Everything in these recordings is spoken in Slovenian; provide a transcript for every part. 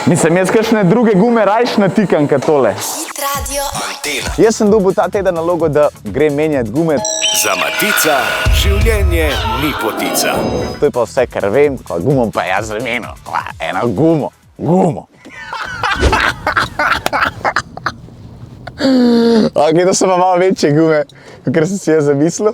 Mislim, jaz kakšne druge gume rajš natikam kot tole. Hit radio. Antena. Jaz sem dobil ta teden nalogo, da grem menjati gume. Za Matica življenje ni potica. To je pa vse, kar vem, ko gumo pa jaz zamenil. Eno gumo. Ok, to so pa malo večje gume, kakor sem si jaz zamislil.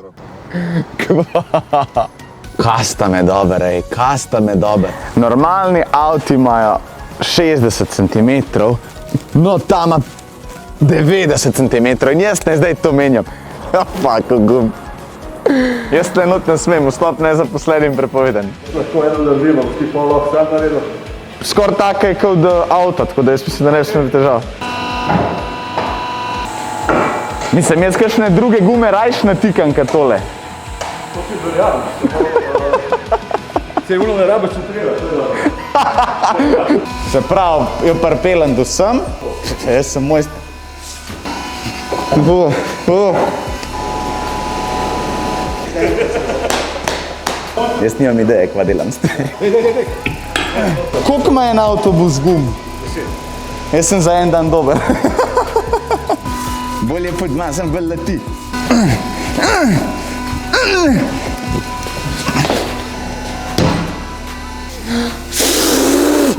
Kasta me dober, ej, kasta me dober. Normalni avti imajo 60 cm, no ta ima 90 cm in jaz ne zdaj to menjam. Fuck, gum. Jaz tle not ne smem, vstop nezaposlenim prepovedan. Lahko eno naredimo, ti pa lahko sam naredil. Skoraj tako je kot avto, tako da jaz mislim, da ne bi smeli težav. Mislim, jaz kakšne druge gume rajš natikam kot tole. To ti verjamem. Se uno ne rabe centrirati, to je dobro. Se pravi, jo pripeljem do sem. Jaz sem mojster. Jaz nimam ideje, kva delam s tem. Koliko ima en avtobus gum? 10. Jaz sem za en dan dober. Bolje podmazam, bolj leti.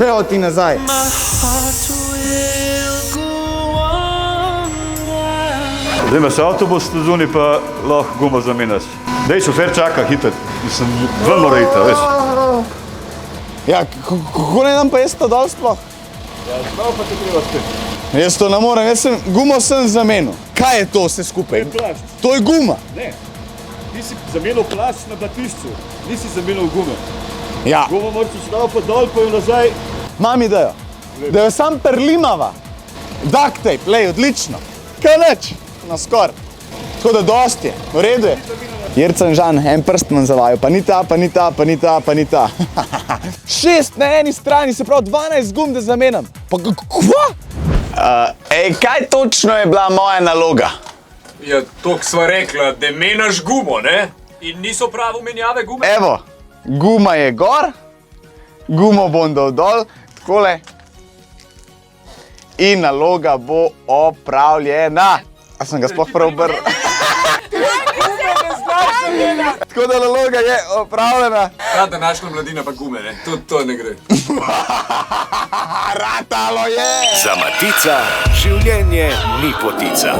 Evo ti nazaj. Zdaj ima se avtobus, zunaj pa lahko gumo zamenjaš. Dej, šofer čaka, hiter. Mislim, ven mora iti, veš. Ja, kako ne dam pa jaz to dol sploh? Ja, znamo pa te treba spet. Jaz to ne morem, jaz sem gumo sem zamenil. Kaj je to vse skupaj? To je plast. To je guma. Ne, ti si zamenil plast na blatišču, nisi zamenil gume. Ja, Gumo moraš šel pa dol, pa jo nazaj. imam idejo. Da jo sam perlimava. Duct tape, lej, odlično. Kaj nič? Na skor. Tako da dosti je, v redu je. Jercen Žan, en prst manj zavajal, pa ni ta, pa ni ta, pa ni ta, pa ni ta. 6 na eni strani, se pravi 12 gum, da zamenjam. Pa kva? Ej, kaj točno je bila moja naloga? Ja, toliko sva rekla, da menjaš gumo, ne? In niso pravo menjave gume? Evo, guma je gor, gumo bom dal dol, takole. In naloga bo opravljena. A sem ga sploh prav obrnil? Tako da naloga je opravljena. Ta današnja mladina pa gume, ne? To ne gre. Ratalo je! Za Matica življenje ni potica.